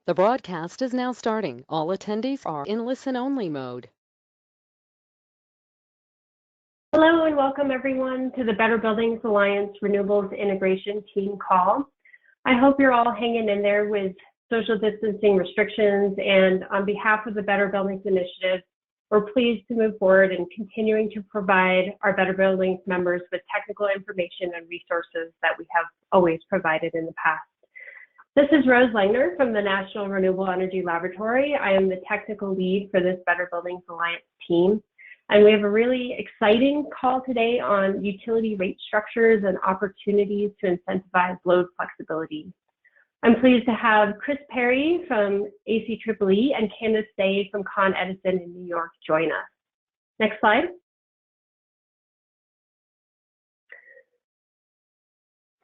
The broadcast is now starting. All attendees are in listen-only mode. Hello and welcome everyone to the Better Buildings Alliance Renewables Integration Team Call. I hope you're all hanging in there with social distancing restrictions, and on behalf of the Better Buildings Initiative, we're pleased to move forward in continuing to provide our Better Buildings members with technical information and resources that we have always provided in the past. This is Rose Langner from the National Renewable Energy Laboratory. I am the technical lead for this Better Buildings Alliance team. And we have a really exciting call today on utility rate structures and opportunities to incentivize load flexibility. I'm pleased to have Chris Perry from ACEEE and Candice Tsay from Con Edison in New York join us. Next slide.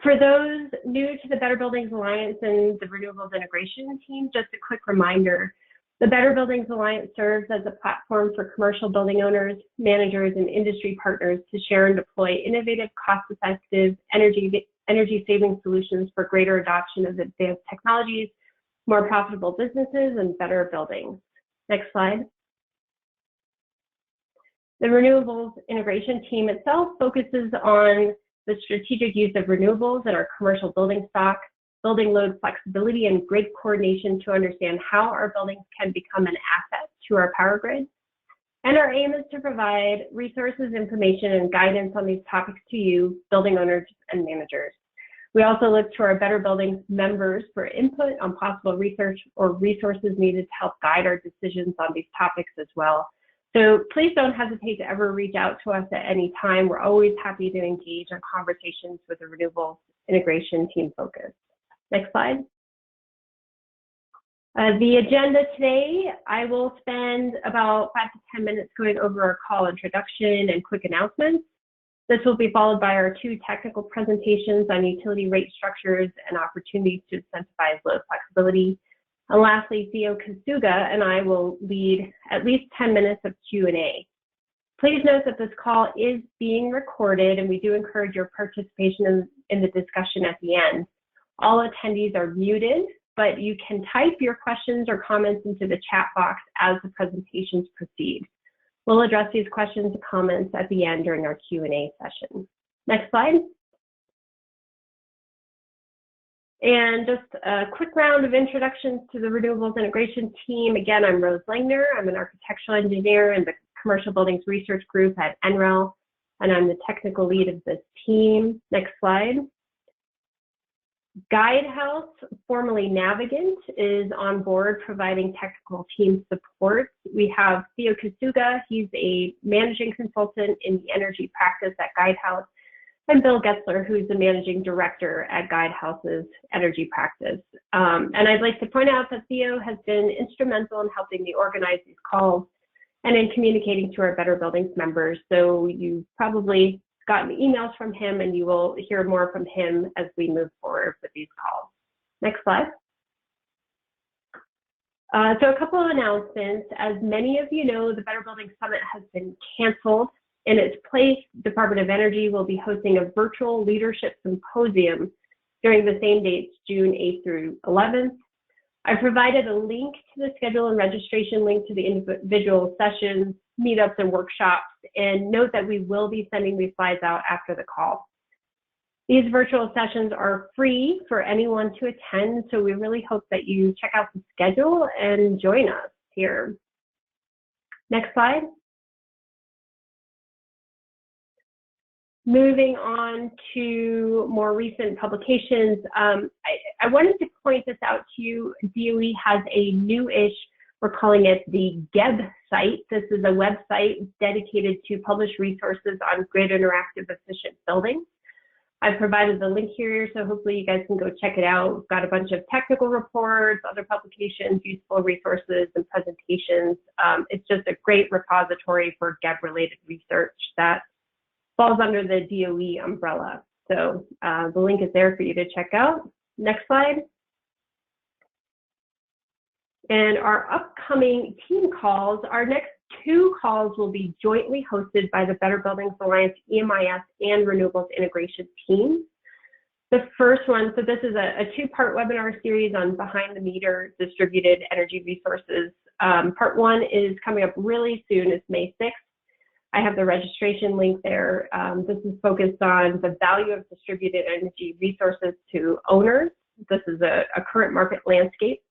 For those new to the Better Buildings Alliance and the Renewables Integration Team, just a quick reminder. The Better Buildings Alliance serves as a platform for commercial building owners, managers, and industry partners to share and deploy innovative, cost-effective energy-saving solutions for greater adoption of advanced technologies, more profitable businesses, and better buildings. Next slide. The Renewables Integration Team itself focuses on the strategic use of renewables in our commercial building stock, building load flexibility and grid coordination to understand how our buildings can become an asset to our power grid. And our aim is to provide resources, information, and guidance on these topics to you, building owners and managers. We also look to our Better Buildings members for input on possible research or resources needed to help guide our decisions on these topics as well. So please don't hesitate to ever reach out to us at any time. We're always happy to engage in conversations with the Renewables Integration Team focus. Next slide. The agenda today, I will spend about 5 to 10 minutes going over our call introduction and quick announcements. This will be followed by our 2 technical presentations on utility rate structures and opportunities to incentivize load flexibility. And lastly, Theo Kasuga and I will lead at least 10 minutes of Q&A. Please note that this call is being recorded, and we do encourage your participation in the discussion at the end. All attendees are muted, but you can type your questions or comments into the chat box as the presentations proceed. We'll address these questions and comments at the end during our Q&A session. Next slide. And just a quick round of introductions to the Renewables Integration Team. Again, I'm Rose Langner. I'm an architectural engineer in the Commercial Buildings Research Group at NREL, and I'm the technical lead of this team. Next slide. Guidehouse, formerly Navigant, is on board providing technical team support. We have Theo Kasuga. He's a managing consultant in the energy practice at Guidehouse, and Bill Getzler, who's the managing director at Guidehouse's energy practice. And I'd like to point out that Theo has been instrumental in helping me organize these calls and in communicating to our Better Buildings members. So you've probably gotten emails from him, and you will hear more from him as we move forward with these calls. Next slide. So a couple of announcements. As many of you know, the Better Buildings Summit has been canceled. In its place, Department of Energy will be hosting a virtual leadership symposium during the same dates, June 8th through 11th. I've provided a link to the schedule and registration link to the individual sessions, meetups, and workshops, and note that we will be sending these slides out after the call. These virtual sessions are free for anyone to attend, so we really hope that you check out the schedule and join us here. Next slide. Moving on to more recent publications, I wanted to point this out to you. DOE has a new-ish, we're calling it the Gibbs site. This is a website dedicated to publish resources on grid interactive efficient buildings. I've provided the link here, so hopefully you guys can go check it out. We've got a bunch of technical reports, other publications, useful resources, and presentations. It's just a great repository for GEB-related research that falls under the DOE umbrella. So the link is there for you to check out. Next slide. And our upcoming team calls, our next 2 calls will be jointly hosted by the Better Buildings Alliance EMIS and Renewables Integration Team. The first one, so this is a two-part webinar series on behind the meter distributed energy resources. Part one is coming up really soon. It's May 6th. I have the registration link there. This is focused on the value of distributed energy resources to owners. This is a current market landscape.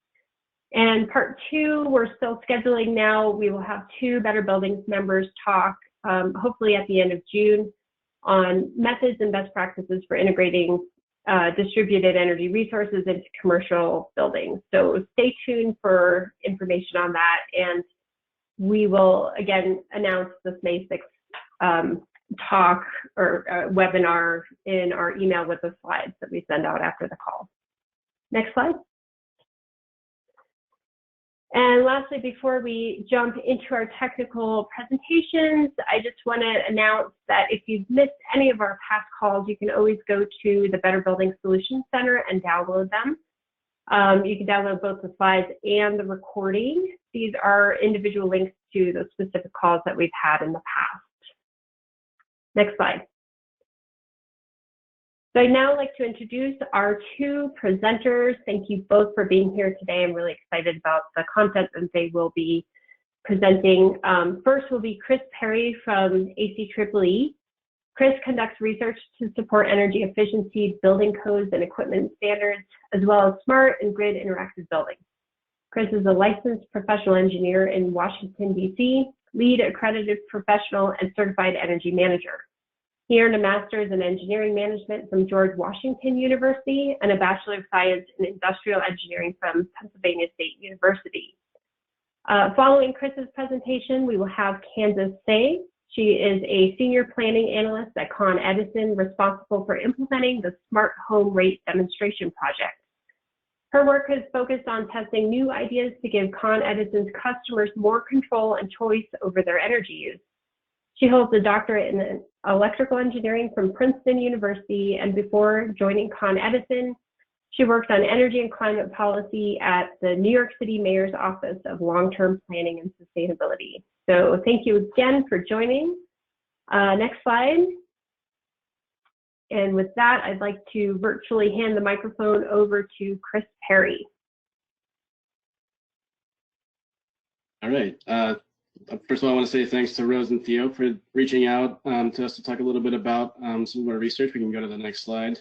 And part two, we're still scheduling now. We will have two Better Buildings members talk, hopefully at the end of June, on methods and best practices for integrating distributed energy resources into commercial buildings. So stay tuned for information on that. And we will, again, announce this May 6th talk or webinar in our email with the slides that we send out after the call. Next slide. And lastly, before we jump into our technical presentations, I just want to announce that if you've missed any of our past calls, you can always go to the Better Building Solutions Center and download them. You can download both the slides and the recording. These are individual links to the specific calls that we've had in the past. Next slide. So I'd now like to introduce our two presenters. Thank you both for being here today. I'm really excited about the content that they will be presenting. First will be Chris Perry from ACEEE. Chris conducts research to support energy efficiency, building codes, and equipment standards, as well as smart and grid interactive buildings. Chris is a licensed professional engineer in Washington, D.C., lead accredited professional, and certified energy manager. He earned a master's in engineering management from George Washington University and a Bachelor of Science in Industrial Engineering from Pennsylvania State University. Following Chris's presentation, we will have Candice Tsay. She is a senior planning analyst at Con Edison, responsible for implementing the Smart Home Rate Demonstration Project. Her work has focused on testing new ideas to give Con Edison's customers more control and choice over their energy use. She holds a doctorate in electrical engineering from Princeton University, and before joining Con Edison, she worked on energy and climate policy at the New York City Mayor's Office of Long-Term Planning and Sustainability. So thank you again for joining. Next slide. And with that, I'd like to virtually hand the microphone over to Chris Perry. All right. First of all, I want to say thanks to Rose and Theo for reaching out to us to talk a little bit about some of our research. We can go to the next slide.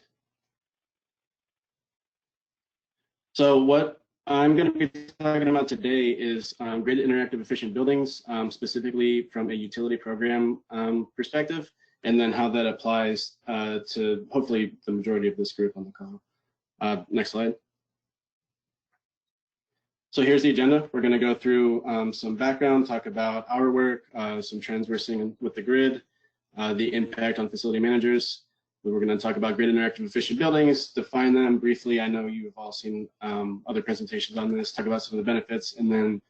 So what I'm going to be talking about today is grid interactive efficient buildings, specifically from a utility program perspective, and then how that applies to hopefully the majority of this group on the call. Next slide. So here's the agenda. We're going to go through some background, talk about our work, some trends we're seeing with the grid, the impact on facility managers. We're going to talk about grid interactive efficient buildings, define them briefly. I know you've all seen other presentations on this, talk about some of the benefits, and then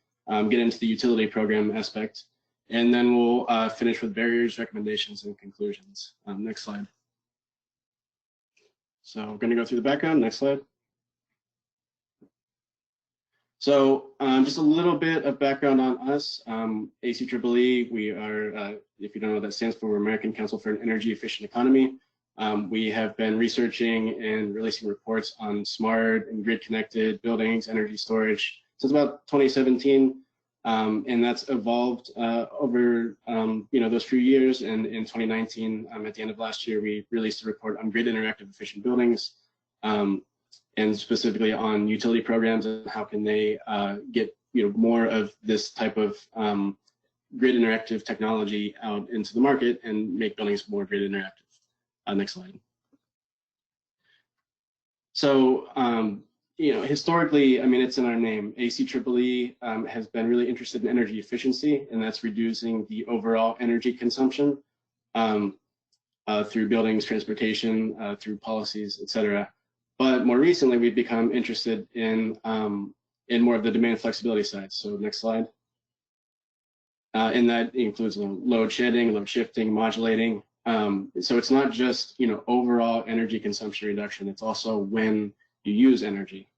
get into the utility program aspect. And then we'll finish with barriers, recommendations, and conclusions. Next slide. So we're going to go through the background. Next slide. So just a little bit of background on us. ACEEE, we are, if you don't know what that stands for, we're American Council for an Energy Efficient Economy. We have been researching and releasing reports on smart and grid connected buildings, energy storage since about 2017. And that's evolved over those few years. And in 2019, at the end of last year, we released a report on grid interactive efficient buildings. And specifically on utility programs and how can they get more of this type of grid interactive technology out into the market and make buildings more grid interactive. Next slide. So historically, I mean, it's in our name. ACEEE has been really interested in energy efficiency, and that's reducing the overall energy consumption through buildings, transportation, through policies, et cetera. But more recently, we've become interested in more of the demand flexibility side. So next slide. And that includes load shedding, load shifting, modulating. So it's not just overall energy consumption reduction. It's also when you use energy.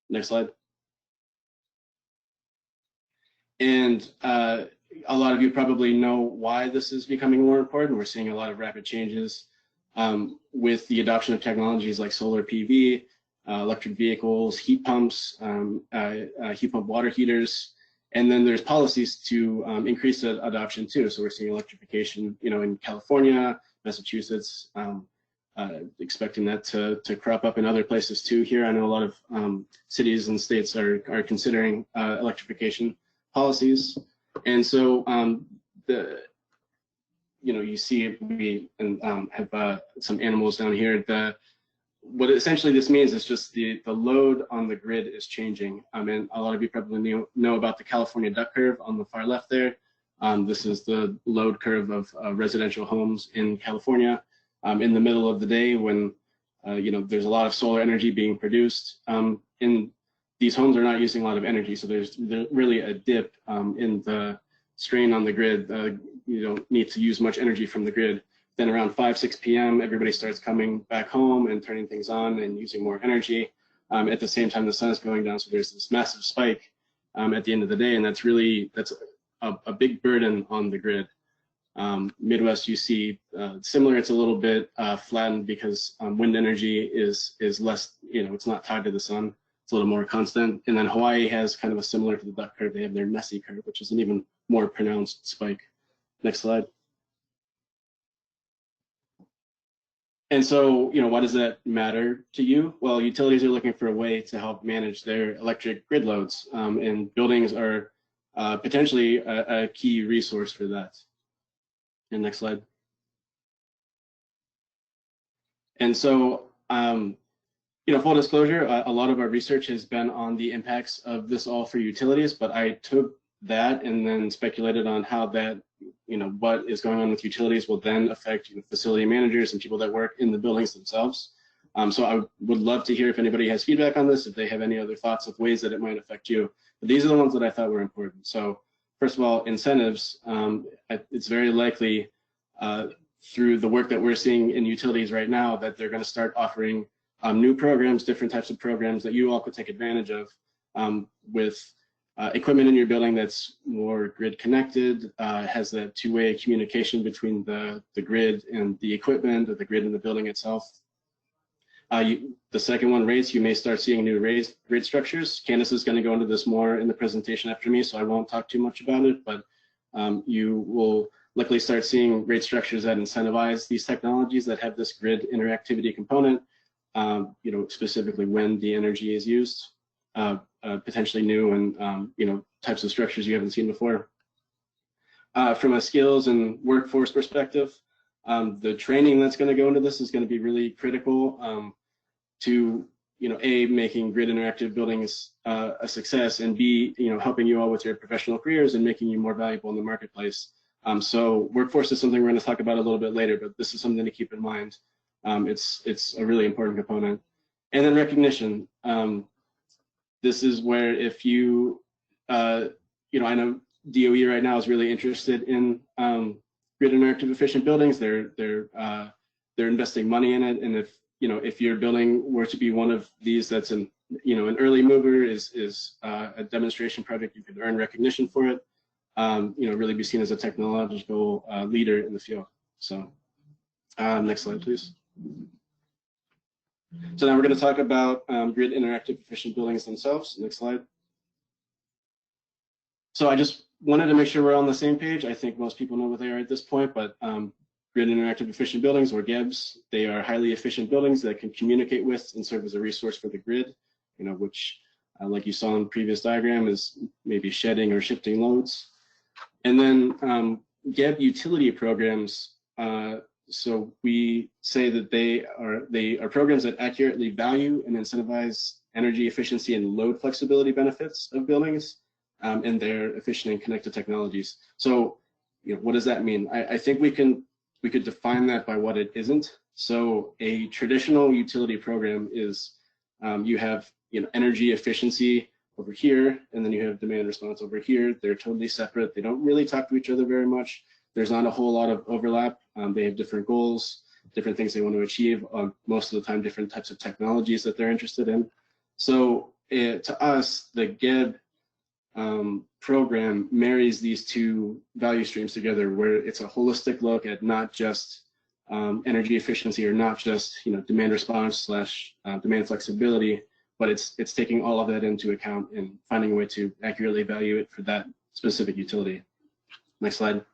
Next slide. And a lot of you probably know why this is becoming more important. We're seeing a lot of rapid changes with the adoption of technologies like solar PV, electric vehicles, heat pumps, heat pump water heaters, and then there's policies to increase the adoption too. So we're seeing electrification, in California, Massachusetts, expecting that to crop up in other places too. Here, I know a lot of cities and states are considering electrification policies, and so you see we have some animals down here. What essentially this means is just the load on the grid is changing. And a lot of you probably know about the California duck curve on the far left there. This is the load curve of residential homes in California. In the middle of the day when there's a lot of solar energy being produced. These homes are not using a lot of energy, so there's really a dip in the strain on the grid. You don't need to use much energy from the grid. Then around 5-6 p.m., everybody starts coming back home and turning things on and using more energy. At the same time, the sun is going down, so there's this massive spike at the end of the day, and that's a big burden on the grid. Midwest, you see similar. It's a little bit flattened because wind energy is less. It's not tied to the sun. It's a little more constant. And then Hawaii has kind of a similar to the duck curve. They have their messy curve, which is an even more pronounced spike. Next slide. And so, why does that matter to you? Well, utilities are looking for a way to help manage their electric grid loads, and buildings are potentially a key resource for that. And next slide. And so, full disclosure, a lot of our research has been on the impacts of this all for utilities, but I took that and then speculated on how that, what is going on with utilities will then affect facility managers and people that work in the buildings themselves. So I would love to hear if anybody has feedback on this, if they have any other thoughts of ways that it might affect you. But these are the ones that I thought were important. So first of all, incentives. It's very likely through the work that we're seeing in utilities right now that they're going to start offering new programs, different types of programs that you all could take advantage of with equipment in your building that's more grid connected, has that two-way communication between the grid and the equipment, or the grid and the building itself. The second one, rates, you may start seeing new rate structures. Candice is going to go into this more in the presentation after me, so I won't talk too much about it, but you will likely start seeing rate structures that incentivize these technologies that have this grid interactivity component, specifically when the energy is used, potentially new and, types of structures you haven't seen before. From a skills and workforce perspective, the training that's going to go into this is going to be really critical to, A, making grid interactive buildings a success, and B, helping you all with your professional careers and making you more valuable in the marketplace. So workforce is something we're going to talk about a little bit later, but this is something to keep in mind. It's a really important component. And then recognition. This is where if you, I know DOE right now is really interested in grid interactive efficient buildings. They're investing money in it, and if your building were to be one of these that's an early mover, is a demonstration project, you could earn recognition for it. Really be seen as a technological leader in the field. So next slide, please. So now we're going to talk about grid interactive efficient buildings themselves. Next slide. So I just wanted to make sure we're on the same page. I think most people know what they are at this point, but grid interactive efficient buildings, or Gibbs, they are highly efficient buildings that can communicate with and serve as a resource for the grid, which, like you saw in the previous diagram, is maybe shedding or shifting loads. And then GEB utility programs. So we say that they are programs that accurately value and incentivize energy efficiency and load flexibility benefits of buildings and their efficient and connected technologies. So, what does that mean? I think we could define that by what it isn't. So a traditional utility program is you have energy efficiency over here, and then you have demand response over here. They're totally separate. They don't really talk to each other very much. There's not a whole lot of overlap. They have different goals, different things they want to achieve, most of the time different types of technologies that they're interested in. So to us, the GEB program marries these two value streams together, where it's a holistic look at not just energy efficiency are not just demand response slash demand flexibility, but it's taking all of that into account and finding a way to accurately value it for that specific utility. Next slide.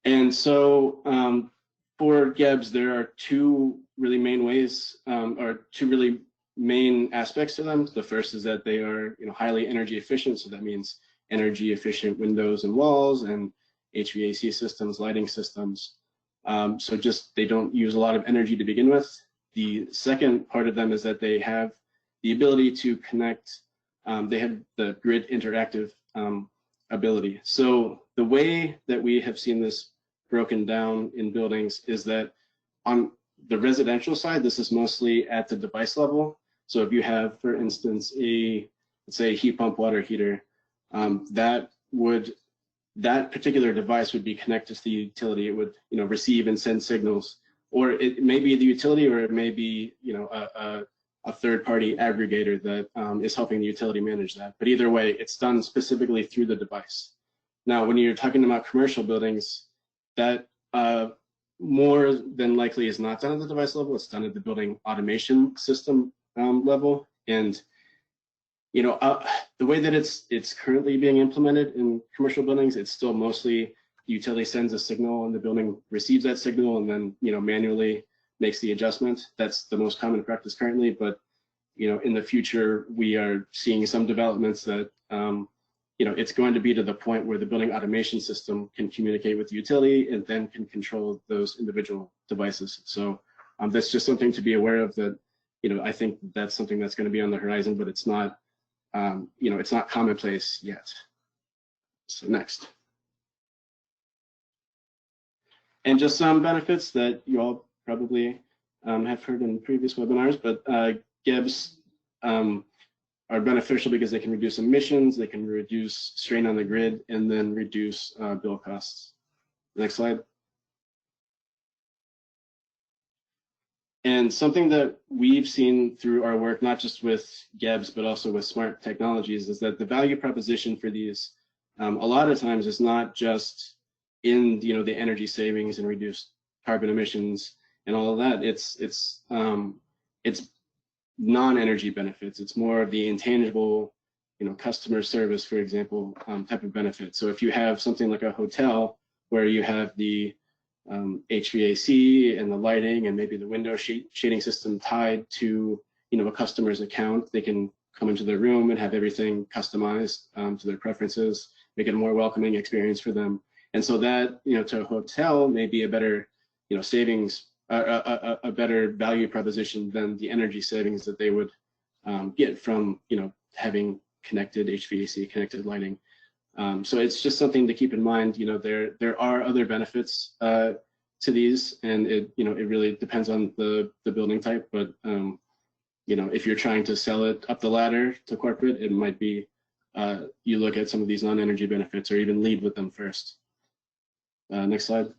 And so for Gibbs, there are two really main ways, or two really main aspects to them. The first is that they are highly energy efficient, so that means energy efficient windows and walls and HVAC systems, lighting systems. So just they don't use a lot of energy to begin with. The second part of them is that they have the ability to connect, they have the grid interactive ability. So the way that we have seen this broken down in buildings is that on the residential side, this is mostly at the device level. So if you have, for instance, let's say a heat pump water heater, that particular device would be connected to the utility. It would receive and send signals, or it may be the utility, or it may be a third-party aggregator that is helping the utility manage that. But either way, it's done specifically through the device. Now, when you're talking about commercial buildings, that more than likely is not done at the device level. It's done at the building automation system level. And the way that it's currently being implemented in commercial buildings, it's still mostly the utility sends a signal and the building receives that signal and then manually makes the adjustment. That's the most common practice currently. But in the future, we are seeing some developments that it's going to be to the point where the building automation system can communicate with the utility and then can control those individual devices. So that's just something to be aware of, that I think that's something that's going to be on the horizon, but it's not it's not commonplace yet. So next. And just some benefits that you all probably have heard in previous webinars, but Gibbs are beneficial because they can reduce emissions, they can reduce strain on the grid, and then reduce bill costs. Next slide. And something that we've seen through our work, not just with Gibbs, but also with smart technologies, is that the value proposition for these, a lot of times, is not just in the energy savings and reduced carbon emissions and all of that. It's non-energy benefits. It's more of the intangible, customer service, for example, type of benefit. So if you have something like a hotel where you have the HVAC and the lighting and maybe the window shading system tied to a customer's account, they can come into their room and have everything customized to their preferences, make it a more welcoming experience for them. And so that to a hotel may be a better savings, a better value proposition than the energy savings that they would get from having connected HVAC, connected lighting. So it's just something to keep in mind. There are other benefits to these, and it really depends on the building type. But if you're trying to sell it up the ladder to corporate, it might be you look at some of these non-energy benefits, or even lead with them first. Next slide.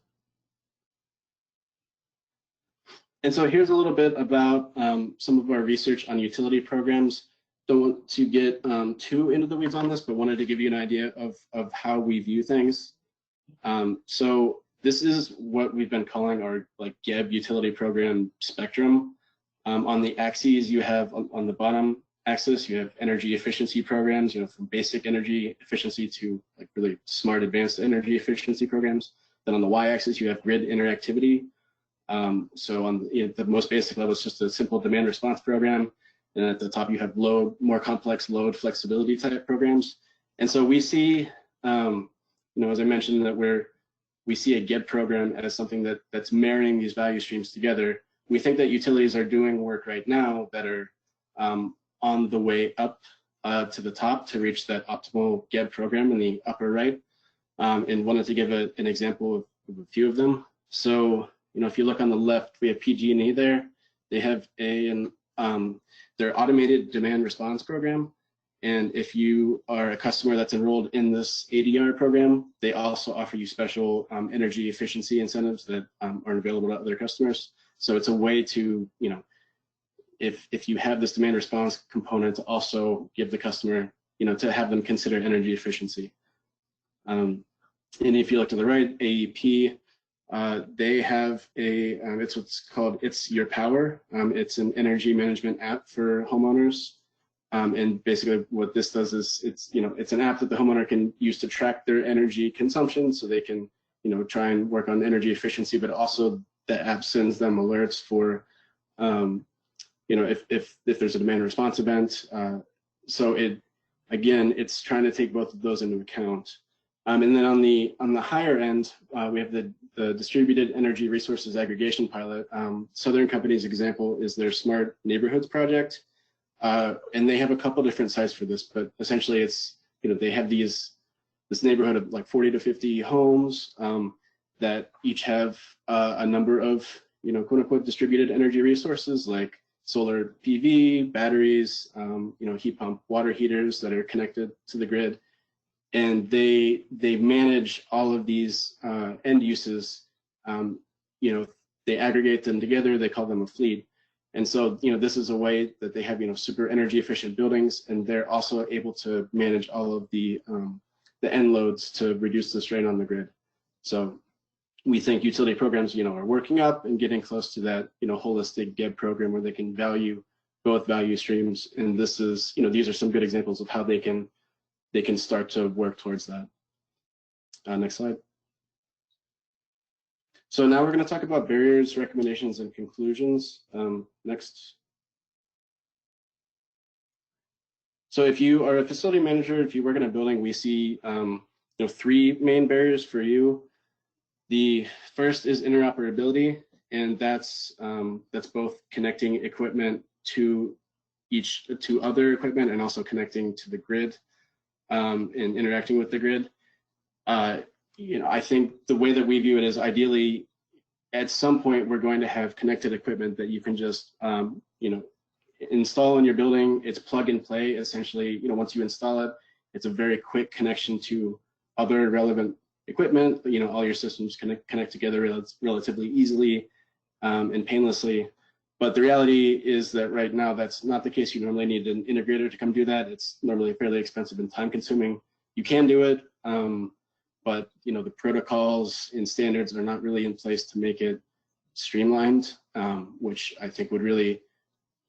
And so here's a little bit about some of our research on utility programs. Don't want to get too into the weeds on this, but wanted to give you an idea of how we view things. So this is what we've been calling our GEB utility program spectrum. On the axes, you have on the bottom axis, you have energy efficiency programs, from basic energy efficiency to really smart advanced energy efficiency programs. Then on the y-axis, you have grid interactivity. So on the most basic level, it's just a simple demand response program. And at the top, you have more complex load flexibility type programs. And so we see, as I mentioned, that we see a GEB program as something that's marrying these value streams together. We think that utilities are doing work right now that are on the way up to the top to reach that optimal GEB program in the upper right. And wanted to give an example of a few of them. So, if you look on the left, we have PG&E there. They have their automated demand response program. And if you are a customer that's enrolled in this ADR program, they also offer you special energy efficiency incentives that aren't available to other customers. So it's a way to, if you have this demand response component, to also give the customer, to have them consider energy efficiency. And if you look to the right, AEP, they have a, it's what's called It's Your Power. It's an energy management app for homeowners. And basically what this does is it's an app that the homeowner can use to track their energy consumption so they can, try and work on energy efficiency, but also the app sends them alerts for, if there's a demand response event. So it's trying to take both of those into account. And then on the higher end, we have the Distributed Energy Resources Aggregation Pilot. Southern Company's example is their Smart Neighborhoods project. And they have a couple different sites for this, but essentially it's, they have this neighborhood of like 40 to 50 homes that each have a number of, quote unquote, distributed energy resources like solar PV, batteries, heat pump water heaters that are connected to the grid. And they manage all of these end uses. They aggregate them together. They call them a fleet. And so, this is a way that they have, super energy efficient buildings, and they're also able to manage all of the end loads to reduce the strain on the grid. So we think utility programs, are working up and getting close to that, holistic GEB program where they can value both value streams. And this is, these are some good examples of how they can start to work towards that. Next slide. So now we're going to talk about barriers, recommendations, and conclusions. Next. So if you are a facility manager, if you work in a building, we see three main barriers for you. The first is interoperability, and that's both connecting equipment to other equipment and also connecting to the grid and interacting with the grid. I think the way that we view it is ideally at some point we're going to have connected equipment that you can just install in your building. It's plug and play essentially. Once you install it, it's a very quick connection to other relevant equipment. All your systems connect together relatively easily and painlessly. But the reality is that right now that's not the case. You normally need an integrator to come do that. It's normally fairly expensive and time consuming. You can do it, but the protocols and standards are not really in place to make it streamlined, which I think would really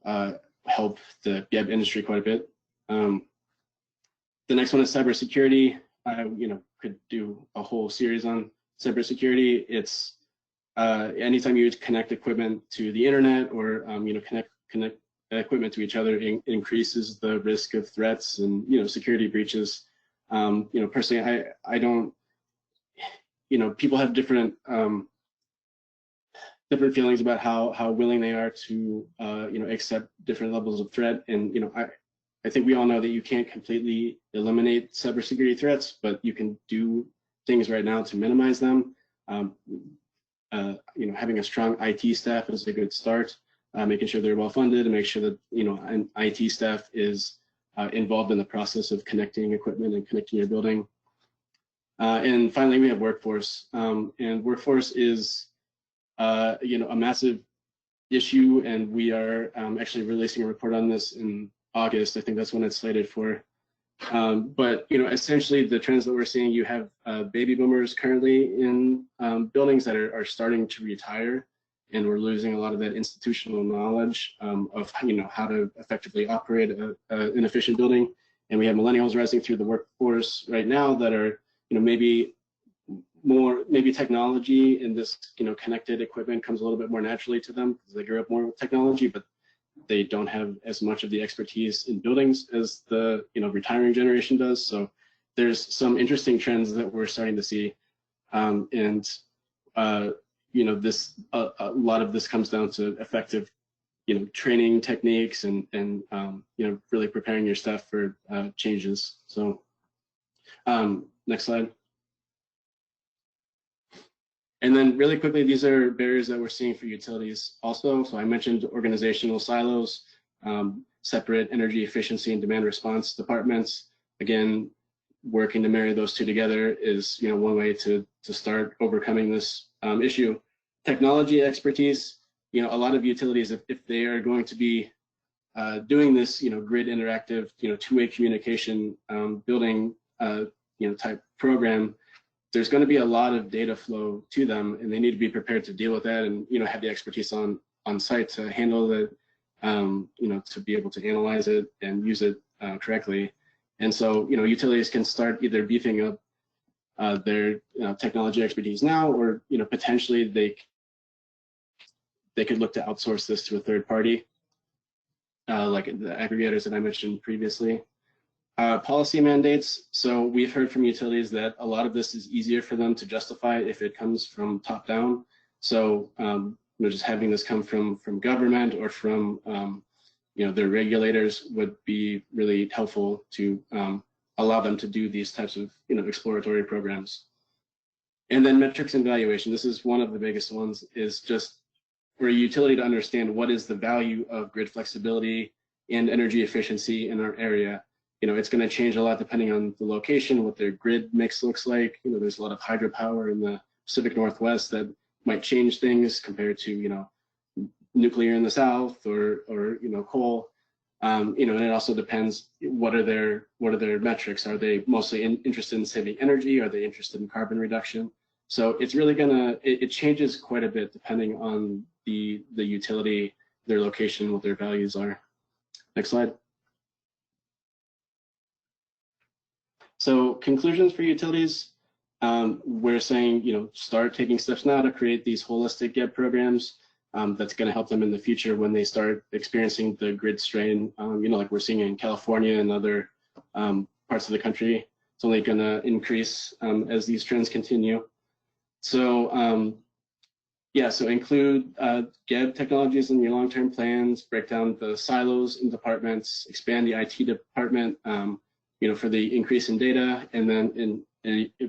help the GEB industry quite a bit. The next one is cybersecurity. Could do a whole series on cybersecurity. It's anytime you connect equipment to the internet or connect equipment to each other, increases the risk of threats and security breaches. Personally, I don't. People have different feelings about how willing they are to accept different levels of threat. And I think we all know that you can't completely eliminate cybersecurity threats, but you can do things right now to minimize them. Having a strong IT staff is a good start. Making sure they're well funded and make sure that an IT staff is involved in the process of connecting equipment and connecting your building. And finally, we have workforce. And workforce is a massive issue, and we are actually releasing a report on this in August. I think that's when it's slated for. But essentially the trends that we're seeing, you have baby boomers currently in buildings that are starting to retire, and we're losing a lot of that institutional knowledge of how to effectively operate an efficient building. And we have millennials rising through the workforce right now that are maybe technology and this connected equipment comes a little bit more naturally to them because they grew up more with technology, but they don't have as much of the expertise in buildings as the retiring generation does. So there's some interesting trends that we're starting to see, this a lot of this comes down to effective training techniques and really preparing your staff for changes. So next slide. And then really quickly, these are barriers that we're seeing for utilities also. So I mentioned organizational silos, separate energy efficiency and demand response departments. Again, working to marry those two together is one way to start overcoming this issue. Technology expertise, a lot of utilities, if they are going to be doing this grid interactive two-way communication building type program, there's going to be a lot of data flow to them, and they need to be prepared to deal with that, and have the expertise on site to handle it, to be able to analyze it and use it correctly. And so utilities can start either beefing up their technology expertise now, or potentially they could look to outsource this to a third party, like the aggregators that I mentioned previously. Policy mandates. So we've heard from utilities that a lot of this is easier for them to justify if it comes from top down. So just having this come from government or from their regulators would be really helpful to allow them to do these types of exploratory programs. And then metrics and valuation. This is one of the biggest ones, is just for a utility to understand what is the value of grid flexibility and energy efficiency in our area. It's going to change a lot depending on the location, what their grid mix looks like. There's a lot of hydropower in the Pacific Northwest that might change things compared to nuclear in the south, or coal. And it also depends what are their metrics. Are they mostly interested in saving energy? Are they interested in carbon reduction? So it's really it changes quite a bit depending on the utility, their location, what their values are. Next slide. So conclusions for utilities, we're saying, start taking steps now to create these holistic GEB programs. That's going to help them in the future when they start experiencing the grid strain, like we're seeing in California and other parts of the country. It's only going to increase as these trends continue. So so include GEB technologies in your long-term plans, break down the silos in departments, expand the IT department, for the increase in data, and then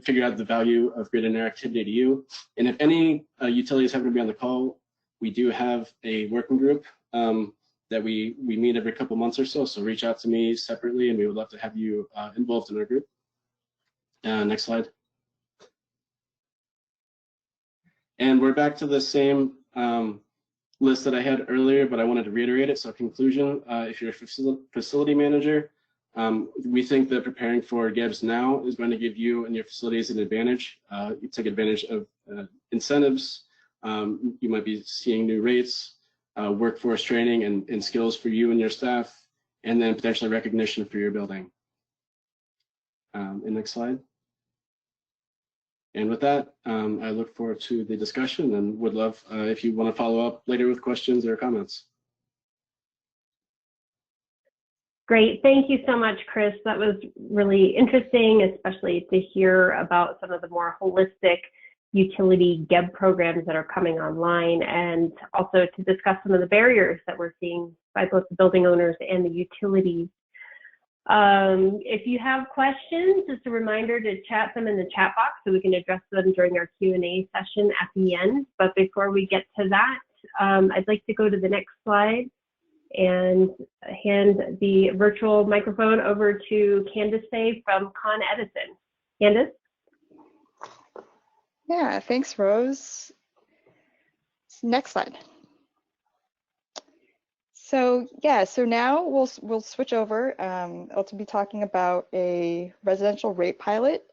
figure out the value of grid interactivity to you. And if any utilities happen to be on the call, we do have a working group that we meet every couple months or so. So reach out to me separately, and we would love to have you involved in our group. Next slide. And we're back to the same list that I had earlier, but I wanted to reiterate it. So conclusion, if you're a facility manager, we think that preparing for GEBs now is going to give you and your facilities an advantage. You take advantage of incentives. You might be seeing new rates, workforce training and skills for you and your staff, and then potentially recognition for your building. And next slide. And with that, I look forward to the discussion and would love if you want to follow up later with questions or comments. Great, thank you so much, Chris. That was really interesting, especially to hear about some of the more holistic utility GEB programs that are coming online, and also to discuss some of the barriers that we're seeing by both the building owners and the utilities. If you have questions, just a reminder to chat them in the chat box so we can address them during our Q&A session at the end. But before we get to that, I'd like to go to the next slide and hand the virtual microphone over to Candice Tsay from Con Edison. Candice? Yeah, thanks, Rose. Next slide. So yeah, so now we'll switch over. I'll be talking about a residential rate pilot,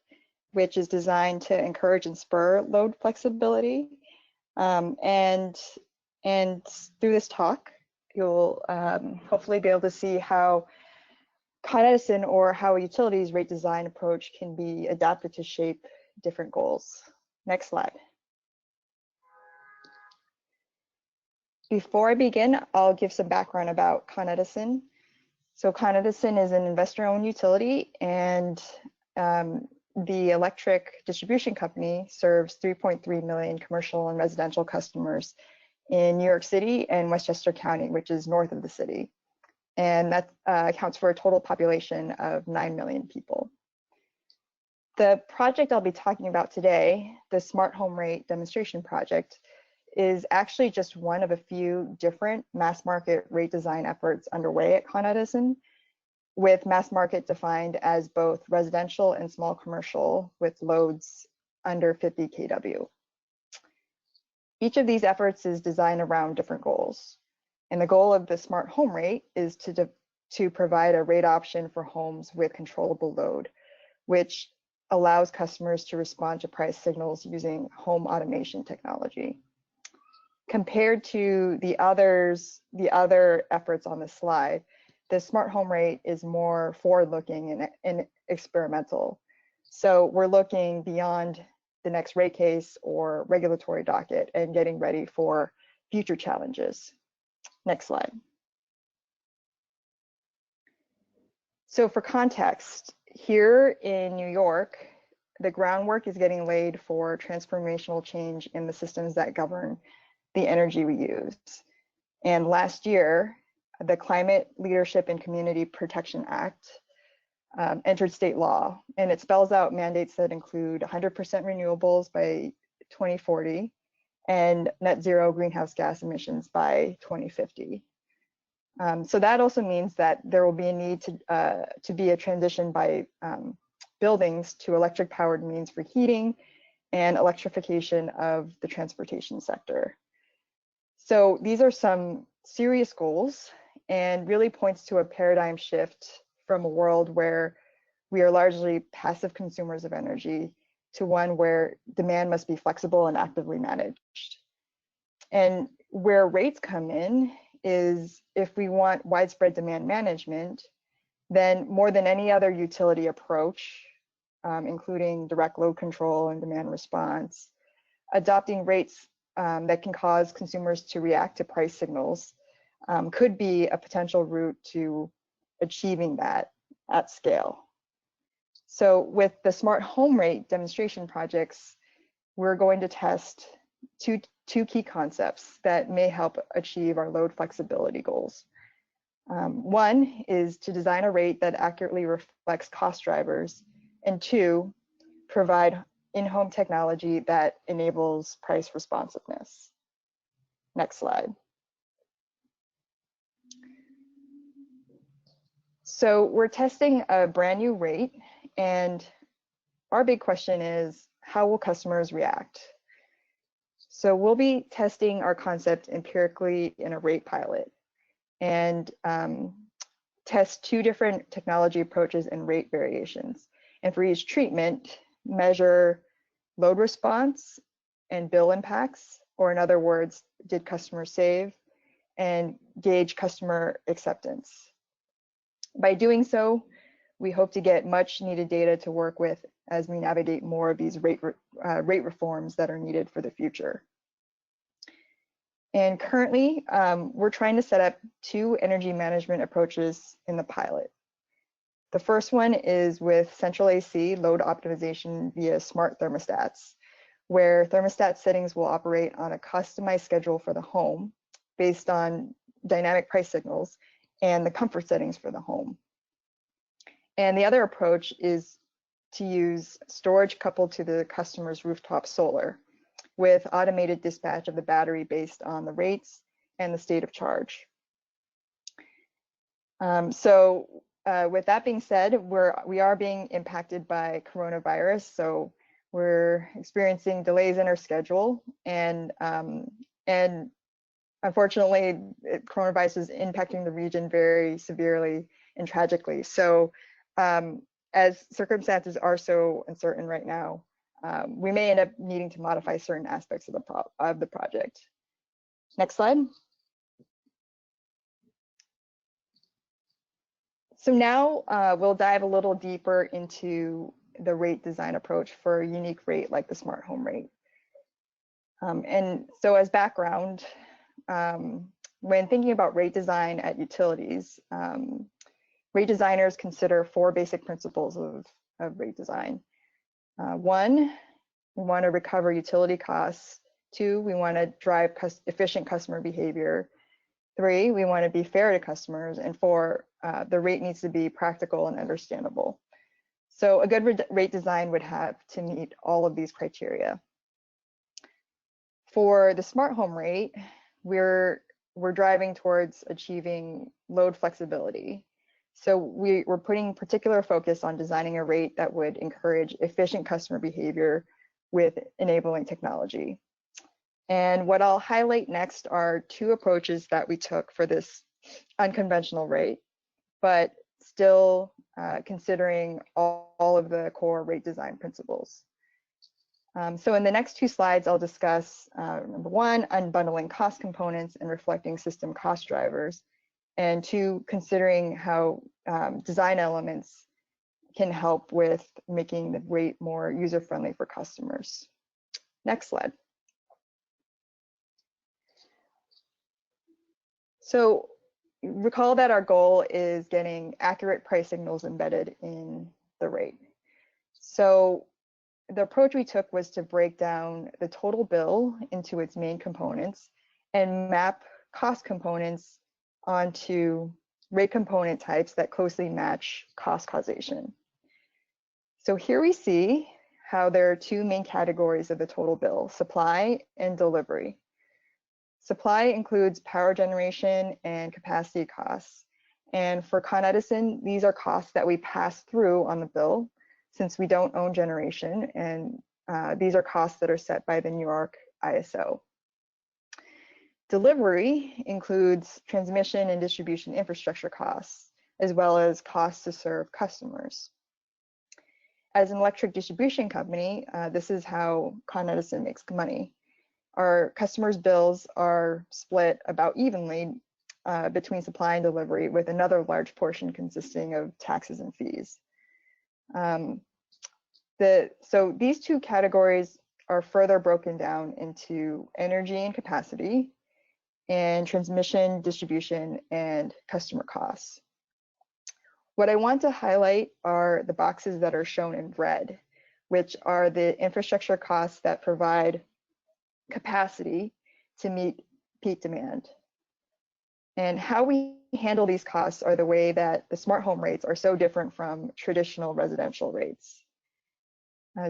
which is designed to encourage and spur load flexibility. And through this talk, you'll hopefully be able to see how Con Edison, or how a utilities rate design approach can be adapted to shape different goals. Next slide. Before I begin, I'll give some background about Con Edison. So Con Edison is an investor-owned utility, and the electric distribution company serves 3.3 million commercial and residential customers in New York City and Westchester County, which is north of the city. And that accounts for a total population of 9 million people. The project I'll be talking about today, the Smart Home Rate Demonstration Project, is actually just one of a few different mass market rate design efforts underway at Con Edison, with mass market defined as both residential and small commercial with loads under 50 kW. Each of these efforts is designed around different goals. And the goal of the Smart Home Rate is to provide a rate option for homes with controllable load, which allows customers to respond to price signals using home automation technology. Compared to the other efforts on the slide, the smart home rate is more forward-looking and experimental. So we're looking beyond the next rate case or regulatory docket and getting ready for future challenges. Next slide. So for context, here in New York, the groundwork is getting laid for transformational change in the systems that govern the energy we use. And last year, the Climate Leadership and Community Protection Act entered state law, and it spells out mandates that include 100% renewables by 2040 and net zero greenhouse gas emissions by 2050. So that also means that there will be a need to be a transition by buildings to electric powered means for heating and electrification of the transportation sector. So these are some serious goals and really points to a paradigm shift from a world where we are largely passive consumers of energy to one where demand must be flexible and actively managed. And where rates come in is if we want widespread demand management, then more than any other utility approach, including direct load control and demand response, adopting rates that can cause consumers to react to price signals could be a potential route to achieving that at scale. So with the smart home rate demonstration projects, we're going to test two key concepts that may help achieve our load flexibility goals. One is to design a rate that accurately reflects cost drivers, and two, provide in-home technology that enables price responsiveness. Next slide. So we're testing a brand new rate, and our big question is, how will customers react? So we'll be testing our concept empirically in a rate pilot and test two different technology approaches and rate variations. And for each treatment, measure load response and bill impacts, or in other words, did customers save, and gauge customer acceptance. By doing so, we hope to get much needed data to work with as we navigate more of these rate reforms that are needed for the future. And currently, we're trying to set up two energy management approaches in the pilot. The first one is with central AC load optimization via smart thermostats, where thermostat settings will operate on a customized schedule for the home based on dynamic price signals and the comfort settings for the home. And the other approach is to use storage coupled to the customer's rooftop solar with automated dispatch of the battery based on the rates and the state of charge. With that being said, we are being impacted by coronavirus, so we're experiencing delays in our schedule, and unfortunately, coronavirus is impacting the region very severely and tragically. So as circumstances are so uncertain right now, we may end up needing to modify certain aspects of the project. Next slide. So now we'll dive a little deeper into the rate design approach for a unique rate like the smart home rate. And so as background, when thinking about rate design at utilities, rate designers consider four basic principles of rate design. One, we want to recover utility costs. Two, we want to drive efficient customer behavior. Three, we want to be fair to customers. And four, the rate needs to be practical and understandable. So a good rate design would have to meet all of these criteria. For the smart home rate, we're driving towards achieving load flexibility. So we're putting particular focus on designing a rate that would encourage efficient customer behavior with enabling technology. And what I'll highlight next are two approaches that we took for this unconventional rate, but still considering all all of the core rate design principles. So in the next two slides, I'll discuss number one, unbundling cost components and reflecting system cost drivers, and two, considering how design elements can help with making the rate more user-friendly for customers. Next slide. So recall that our goal is getting accurate price signals embedded in the rate. So the approach we took was to break down the total bill into its main components and map cost components onto rate component types that closely match cost causation. So here we see how there are two main categories of the total bill, supply and delivery. Supply includes power generation and capacity costs. And for Con Edison, these are costs that we pass through on the bill since we don't own generation, and these are costs that are set by the New York ISO. Delivery includes transmission and distribution infrastructure costs, as well as costs to serve customers. As an electric distribution company, this is how Con Edison makes money. Our customers' bills are split about evenly between supply and delivery, with another large portion consisting of taxes and fees. So these two categories are further broken down into energy and capacity, and transmission, distribution, and customer costs. What I want to highlight are the boxes that are shown in red, which are the infrastructure costs that provide capacity to meet peak demand. And how we handle these costs are the way that the smart home rates are so different from traditional residential rates.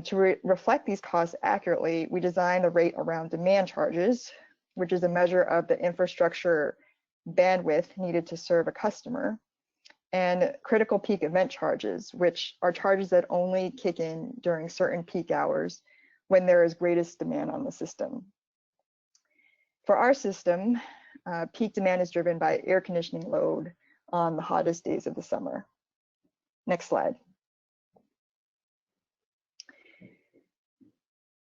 To reflect these costs accurately, we design the rate around demand charges, which is a measure of the infrastructure bandwidth needed to serve a customer, and critical peak event charges, which are charges that only kick in during certain peak hours when there is greatest demand on the system. For our system, peak demand is driven by air conditioning load on the hottest days of the summer. Next slide.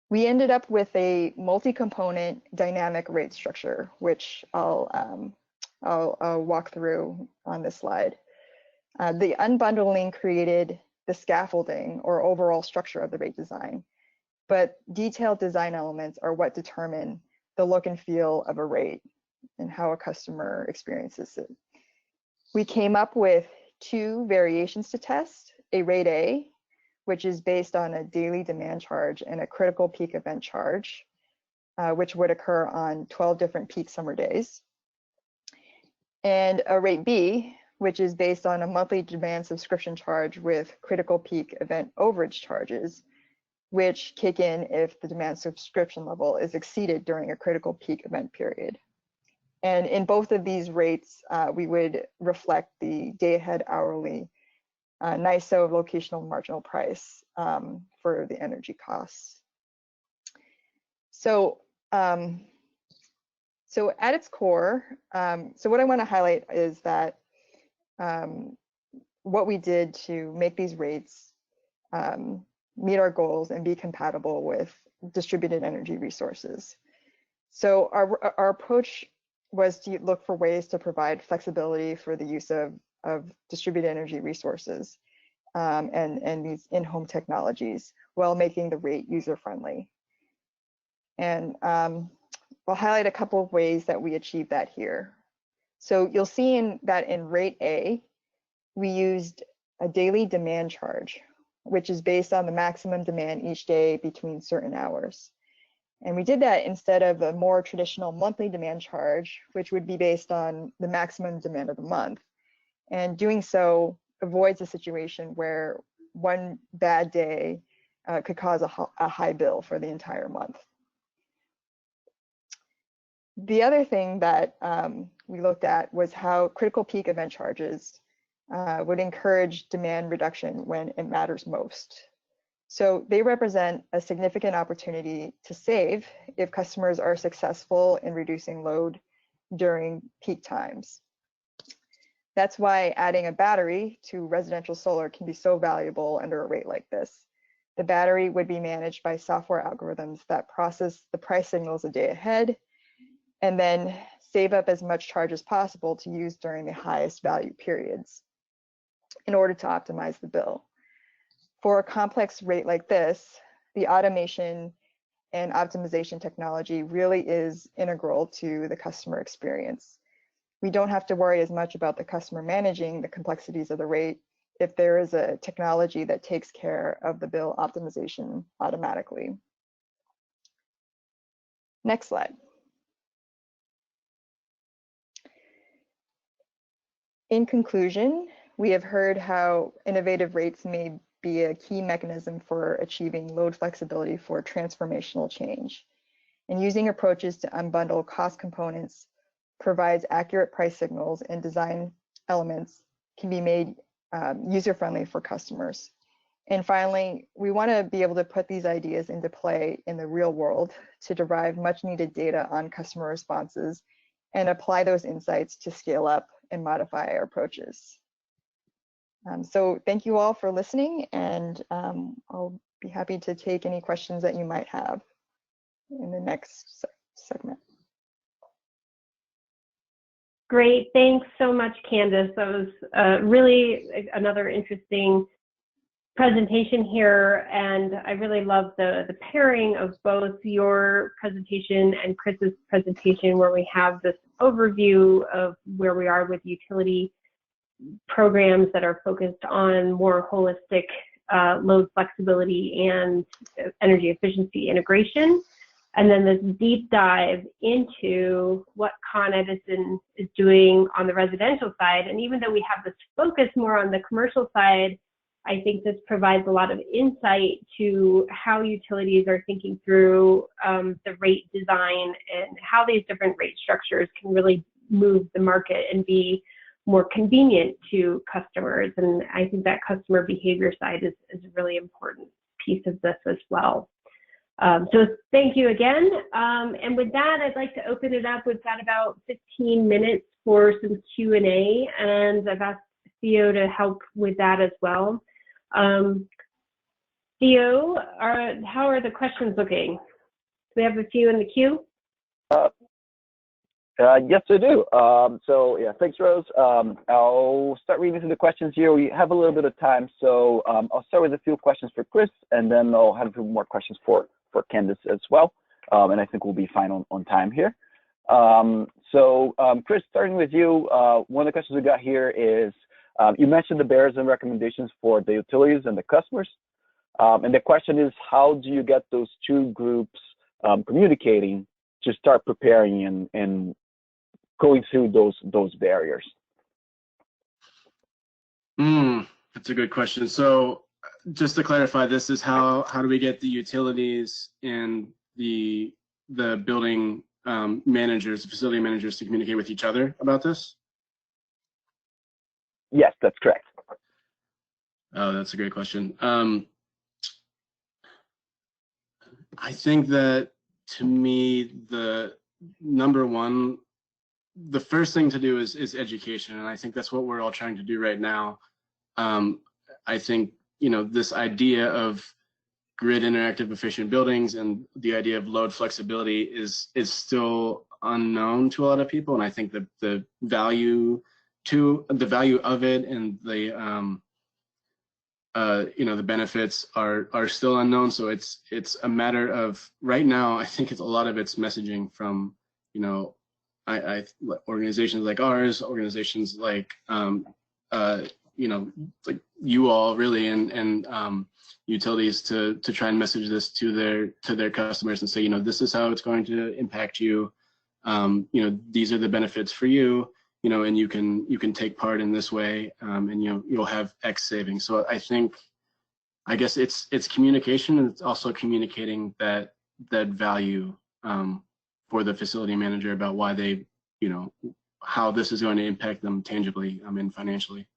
We ended up with a multi-component dynamic rate structure, which I'll walk through on this slide. The unbundling created the scaffolding or overall structure of the rate design, but detailed design elements are what determine the look and feel of a rate and how a customer experiences it. We came up with two variations to test, a rate A, which is based on a daily demand charge, and a critical peak event charge, which would occur on 12 different peak summer days. And a rate B, which is based on a monthly demand subscription charge with critical peak event overage charges, which kick in if the demand subscription level is exceeded during a critical peak event period. And in both of these rates, we would reflect the day ahead hourly NISO locational marginal price for the energy costs. So, so at its core, so what I want to highlight is that what we did to make these rates meet our goals and be compatible with distributed energy resources. So our approach was to look for ways to provide flexibility for the use of distributed energy resources and these in-home technologies while making the rate user-friendly. And I'll highlight a couple of ways that we achieved that here. So you'll see that in rate A, we used a daily demand charge, which is based on the maximum demand each day between certain hours. And we did that instead of a more traditional monthly demand charge, which would be based on the maximum demand of the month. And doing so avoids a situation where one bad day could cause a high bill for the entire month. The other thing that we looked at was how critical peak event charges would encourage demand reduction when it matters most. So they represent a significant opportunity to save if customers are successful in reducing load during peak times. That's why adding a battery to residential solar can be so valuable under a rate like this. The battery would be managed by software algorithms that process the price signals a day ahead and then save up as much charge as possible to use during the highest value periods in order to optimize the bill. For a complex rate like this, the automation and optimization technology really is integral to the customer experience. We don't have to worry as much about the customer managing the complexities of the rate if there is a technology that takes care of the bill optimization automatically. Next slide. In conclusion, we have heard how innovative rates may be a key mechanism for achieving load flexibility for transformational change. And using approaches to unbundle cost components provides accurate price signals, and design elements can be made user-friendly for customers. And finally, we want to be able to put these ideas into play in the real world to derive much needed data on customer responses and apply those insights to scale up and modify our approaches. So thank you all for listening, and I'll be happy to take any questions that you might have in the next segment. Great, thanks so much, Candice. That was really another interesting presentation here, and I really love the pairing of both your presentation and Chris's presentation, where we have this overview of where we are with utility programs that are focused on more holistic load flexibility and energy efficiency integration. And then this deep dive into what Con Edison is doing on the residential side. And even though we have this focus more on the commercial side, I think this provides a lot of insight to how utilities are thinking through the rate design and how these different rate structures can really move the market and be more convenient to customers. And I think that customer behavior side is a really important piece of this as well. So thank you again. And with that, I'd like to open it up. We've got about 15 minutes for some Q&A, and I've asked Theo to help with that as well. Theo, how are the questions looking? Do we have a few in the queue? Yes, I do. So yeah, thanks, Rose. I'll start reading through the questions here. We have a little bit of time, so I'll start with a few questions for Chris, and then I'll have a few more questions for Candice as well. And I think we'll be fine on time here. So Chris, starting with you, one of the questions we got here is, you mentioned the barriers and recommendations for the utilities and the customers. And the question is, how do you get those two groups communicating to start preparing and going through those barriers? That's a good question. So just to clarify, this is how do we get the utilities and the building managers, the facility managers, to communicate with each other about this? Yes, that's correct. Oh, that's a great question. I think that, to me, the number one, the first thing to do is education, and I think that's what we're all trying to do right now. I think, you know, this idea of grid interactive efficient buildings and the idea of load flexibility is still unknown to a lot of people, and I think that the value of it and the you know, the benefits are still unknown. So it's a matter of, right now, I think it's a lot of it's messaging from, you know, organizations like ours, organizations like you know, like you all really, and utilities to try and message this to their customers and say, you know, this is how it's going to impact you. You know, these are the benefits for you. You know, and you can take part in this way, and you'll have X savings. So I guess it's communication, and it's also communicating that value for the facility manager about why they, you know, how this is going to impact them tangibly and financially.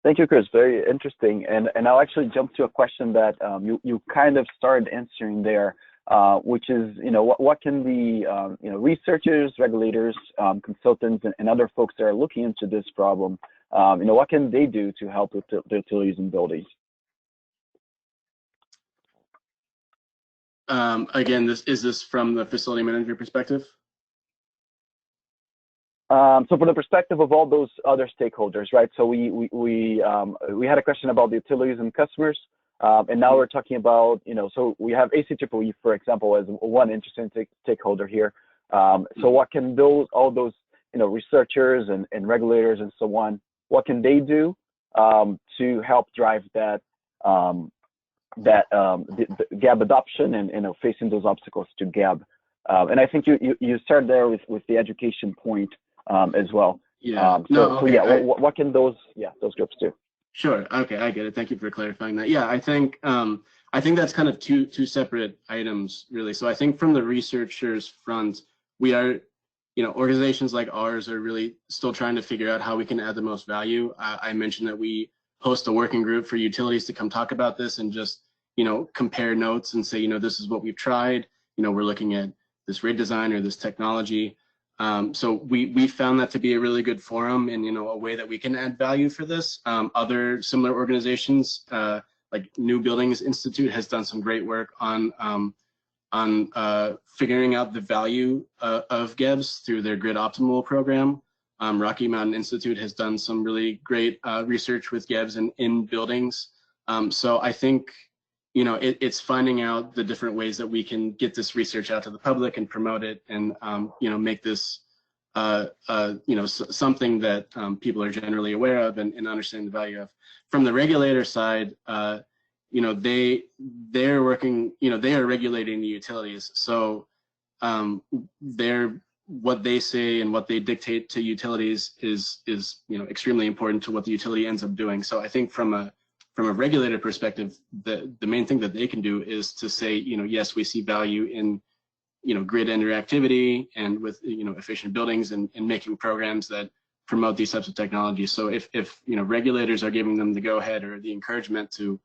Thank you, Chris. Very interesting. And I'll actually jump to a question that you kind of started answering there. which is, what can the, researchers, regulators, consultants, and other folks that are looking into this problem, what can they do to help with the utilities and buildings? Again, is this from the facility manager perspective? So from the perspective of all those other stakeholders, right? So we had a question about the utilities and customers, and now we're talking about, so we have ACEEE, for example, as one interesting stakeholder here. So what can all those, researchers and regulators and so on, what can they do to help drive that the GAB adoption and facing those obstacles to GAB? And I think you started there with the education point as well. Yeah. What can those groups do? Sure. Okay, I get it. Thank you for clarifying that. Yeah, I think that's kind of two separate items, really. So I think from the researchers front, we are, organizations like ours are really still trying to figure out how we can add the most value. I mentioned that we host a working group for utilities to come talk about this and just, compare notes and say, this is what we've tried. We're looking at this rig design or this technology. So we found that to be a really good forum and, a way that we can add value for this. Other similar organizations, like New Buildings Institute has done some great work on figuring out the value of GEBs through their Grid Optimal program. Rocky Mountain Institute has done some really great research with GEBs in buildings. So I think, it's finding out the different ways that we can get this research out to the public and promote it and, make this, something that people are generally aware of and understand the value of. From the regulator side, they're working, they are regulating the utilities. So what they say and what they dictate to utilities is extremely important to what the utility ends up doing. So I think from a regulator perspective, the main thing that they can do is to say, yes, we see value in, grid interactivity and with, efficient buildings and making programs that promote these types of technologies. So if regulators are giving them the go ahead or the encouragement to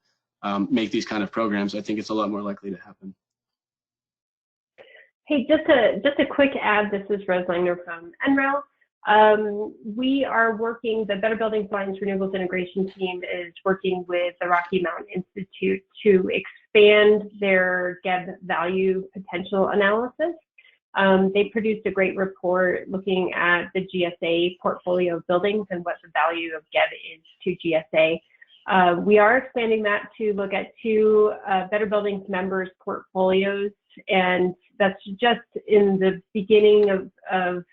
make these kind of programs, I think it's a lot more likely to happen. Hey, just a quick add. This is Rose Langner from NREL. We are working, the Better Buildings Alliance Renewables Integration Team is working with the Rocky Mountain Institute to expand their GEB value potential analysis. They produced a great report looking at the GSA portfolio of buildings and what the value of GEB is to GSA. We are expanding that to look at two Better Buildings members' portfolios, and that's just in the beginning of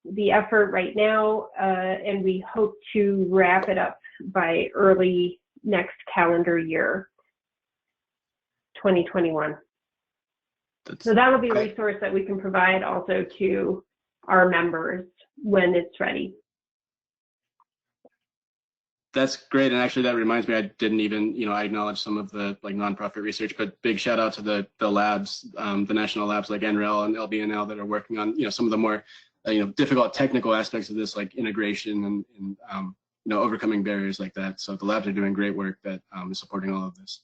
the effort right now, and we hope to wrap it up by early next calendar year, 2021. So that will be a resource that we can provide also to our members when it's ready. That's great, and actually that reminds me, I didn't even, I acknowledge some of the nonprofit research, but big shout out to the labs, the national labs like NREL and LBNL that are working on, some of the more, difficult technical aspects of this, like integration and overcoming barriers like that. So the labs are doing great work that is supporting all of this.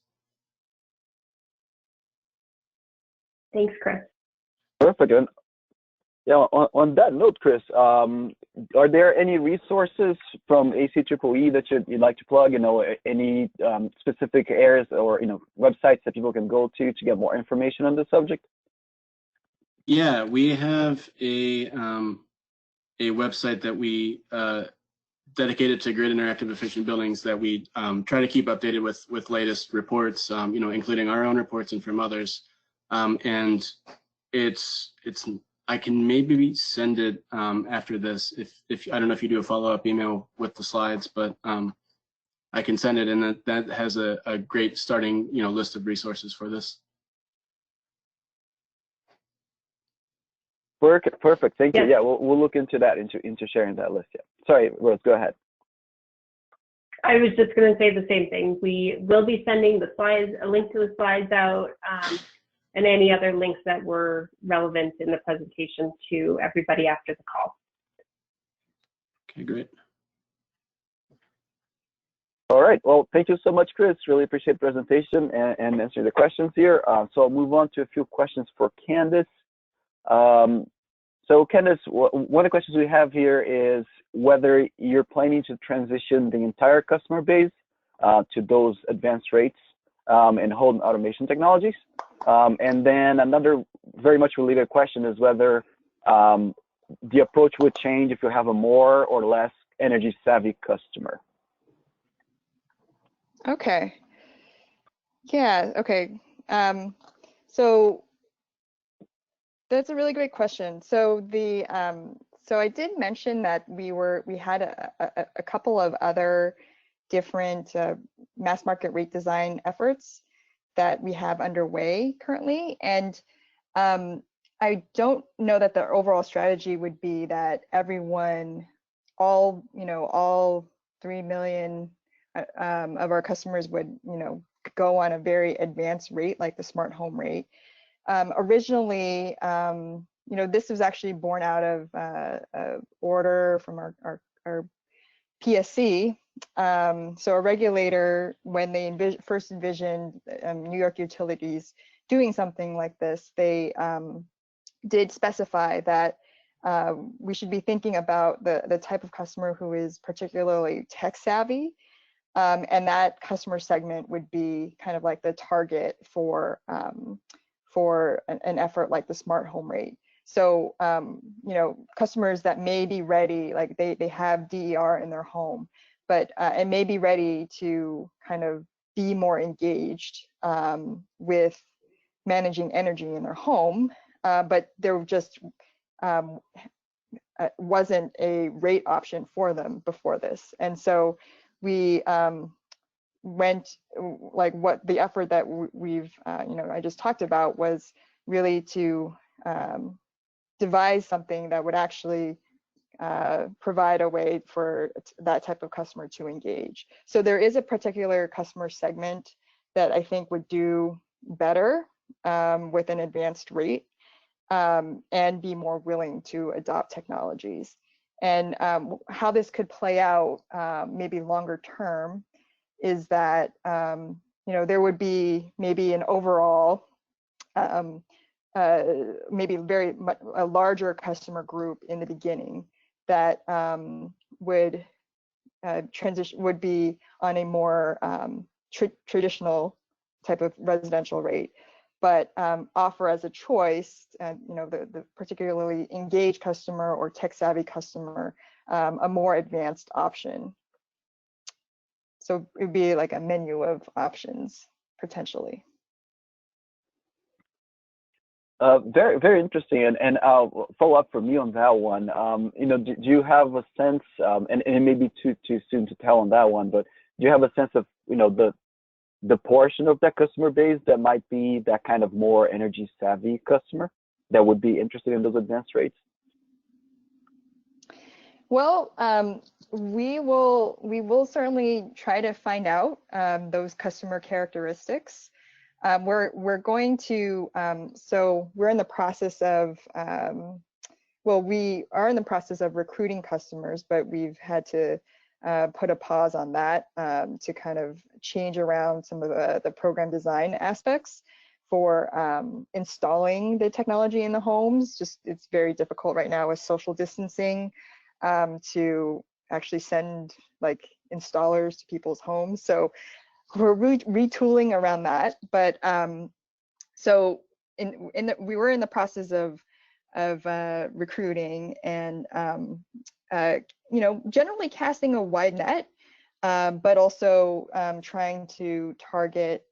Thanks, Chris. Perfect. And yeah, on that note, Chris, are there any resources from ACEEE that you'd like to plug? Any specific areas or websites that people can go to get more information on this subject? Yeah, we have a website that we dedicated to grid interactive efficient buildings that we try to keep updated with latest reports, including our own reports and from others. And it's I can maybe send it after this if I don't know if you do a follow-up email with the slides, but I can send it, and that has a great starting list of resources for this. Perfect. Thank you. Yeah, we'll look into that, into sharing that list. Yeah. Sorry, Rose, go ahead. I was just going to say the same thing. We will be sending the slides, a link to the slides out, and any other links that were relevant in the presentation to everybody after the call. Okay, great. All right. Well, thank you so much, Chris. Really appreciate the presentation and answering the questions here. So I'll move on to a few questions for Candice. So Candice, one of the questions we have here is whether you're planning to transition the entire customer base to those advanced rates in home automation technologies. And then another very much related question is whether the approach would change if you have a more or less energy savvy customer. Okay. Yeah, okay. So that's a really great question. So so I did mention that we had a couple of other different mass market rate design efforts that we have underway currently, and I don't know that the overall strategy would be that everyone, all 3 million of our customers would go on a very advanced rate like the smart home rate. Originally, this was actually born out of an order from our PSC. So a regulator, when they first envisioned New York utilities doing something like this, they did specify that we should be thinking about the type of customer who is particularly tech savvy, and that customer segment would be kind of like the target for an effort like the smart home rate. So customers that may be ready, like they have DER in their home, but and may be ready to kind of be more engaged with managing energy in their home, but there just wasn't a rate option for them before this. And so we went, like, what the effort that we've I just talked about was really to devise something that would actually provide a way for that type of customer to engage. So there is a particular customer segment that I think would do better with an advanced rate and be more willing to adopt technologies. And how this could play out maybe longer term is that there would be maybe an overall maybe a larger customer group in the beginning that would be on a more traditional type of residential rate, but offer as a choice, the particularly engaged customer or tech savvy customer, a more advanced option. So it would be like a menu of options potentially. Very, very interesting, and I'll follow up from you on that one. Do you have a sense, and it may be too soon to tell on that one, but do you have a sense of the portion of that customer base that might be that kind of more energy savvy customer that would be interested in those advanced rates? Well, we will certainly try to find out those customer characteristics. We're going to, so we're in the process of, we are in the process of recruiting customers, but we've had to put a pause on that to kind of change around some of the program design aspects for installing the technology in the homes. Just, it's very difficult right now with social distancing to actually send like installers to people's homes. So we're retooling around that, but so we were in the process of recruiting and generally casting a wide net, but also trying to target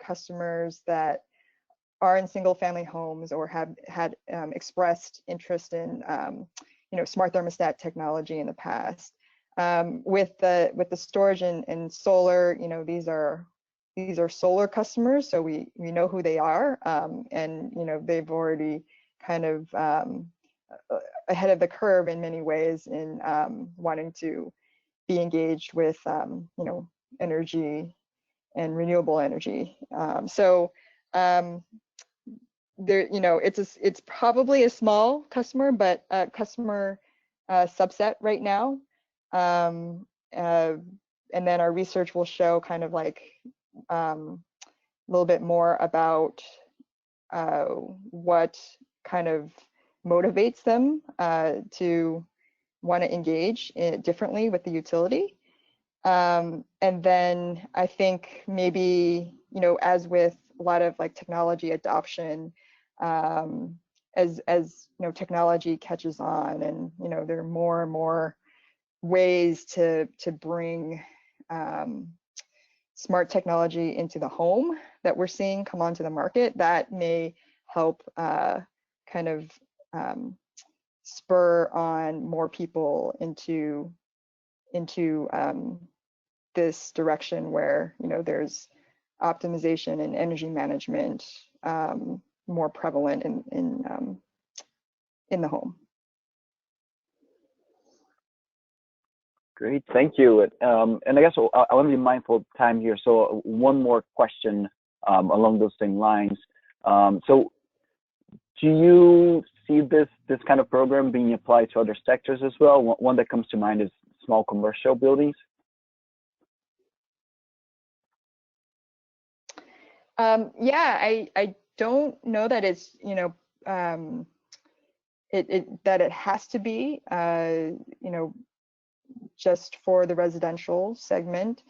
customers that are in single family homes or have had expressed interest in smart thermostat technology in the past. With the storage and solar, these are solar customers, so we know who they are, and they've already kind of ahead of the curve in many ways in wanting to be engaged with energy and renewable energy. There, it's probably a small customer, but a customer subset right now. and then our research will show kind of like a little bit more about what kind of motivates them to want to engage differently with the utility. And then I think maybe, you know, as with a lot of like technology adoption, as you know, technology catches on, and you know, there are more and more ways to bring smart technology into the home that we're seeing come onto the market, that may help kind of spur on more people into this direction where, you know, there's optimization and energy management more prevalent in the home. Great, thank you. And I guess I want to be mindful of time here. So one more question along those same lines. So do you see this kind of program being applied to other sectors as well? One that comes to mind is small commercial buildings. Yeah, I don't know that it's, you know, that it has to be, you know, just for the residential segment.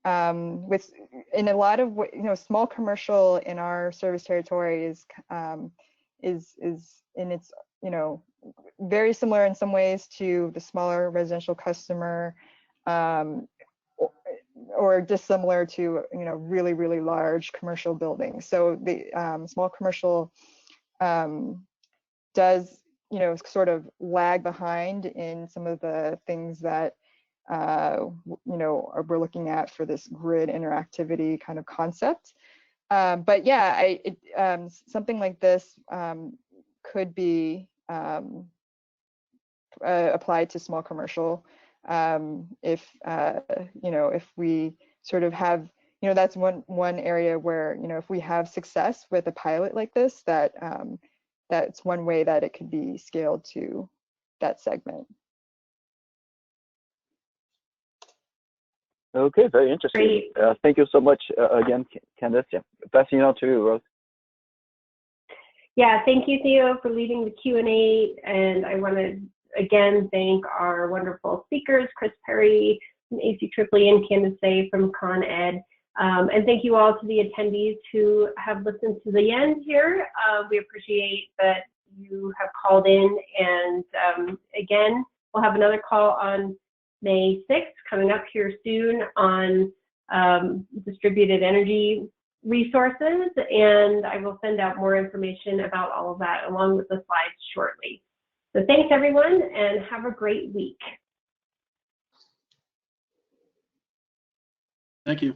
In a lot of, you know, small commercial in our service territory is in its, you know, very similar in some ways to the smaller residential customer, or dissimilar to, you know, really, really large commercial buildings. So the small commercial does, you know, sort of lag behind in some of the things that, you know, we're looking at for this grid interactivity kind of concept. But yeah, something like this could be applied to small commercial. If you know, if we sort of have, you know, that's one area where, you know, if we have success with a pilot like this, that that's one way that it could be scaled to that segment. Okay, very interesting. Thank you so much again, Candice. Yeah, passing it on to you, Rose. Yeah, thank you, Theo, for leading the Q&A, and I want to again thank our wonderful speakers, Chris Perry from ACEEE and Candice Tsay from Con Ed. And thank you all to the attendees who have listened to the end here. We appreciate that you have called in, and again, we'll have another call on May 6th coming up here soon on distributed energy resources, and I will send out more information about all of that along with the slides shortly. So thanks everyone, and have a great week. Thank you.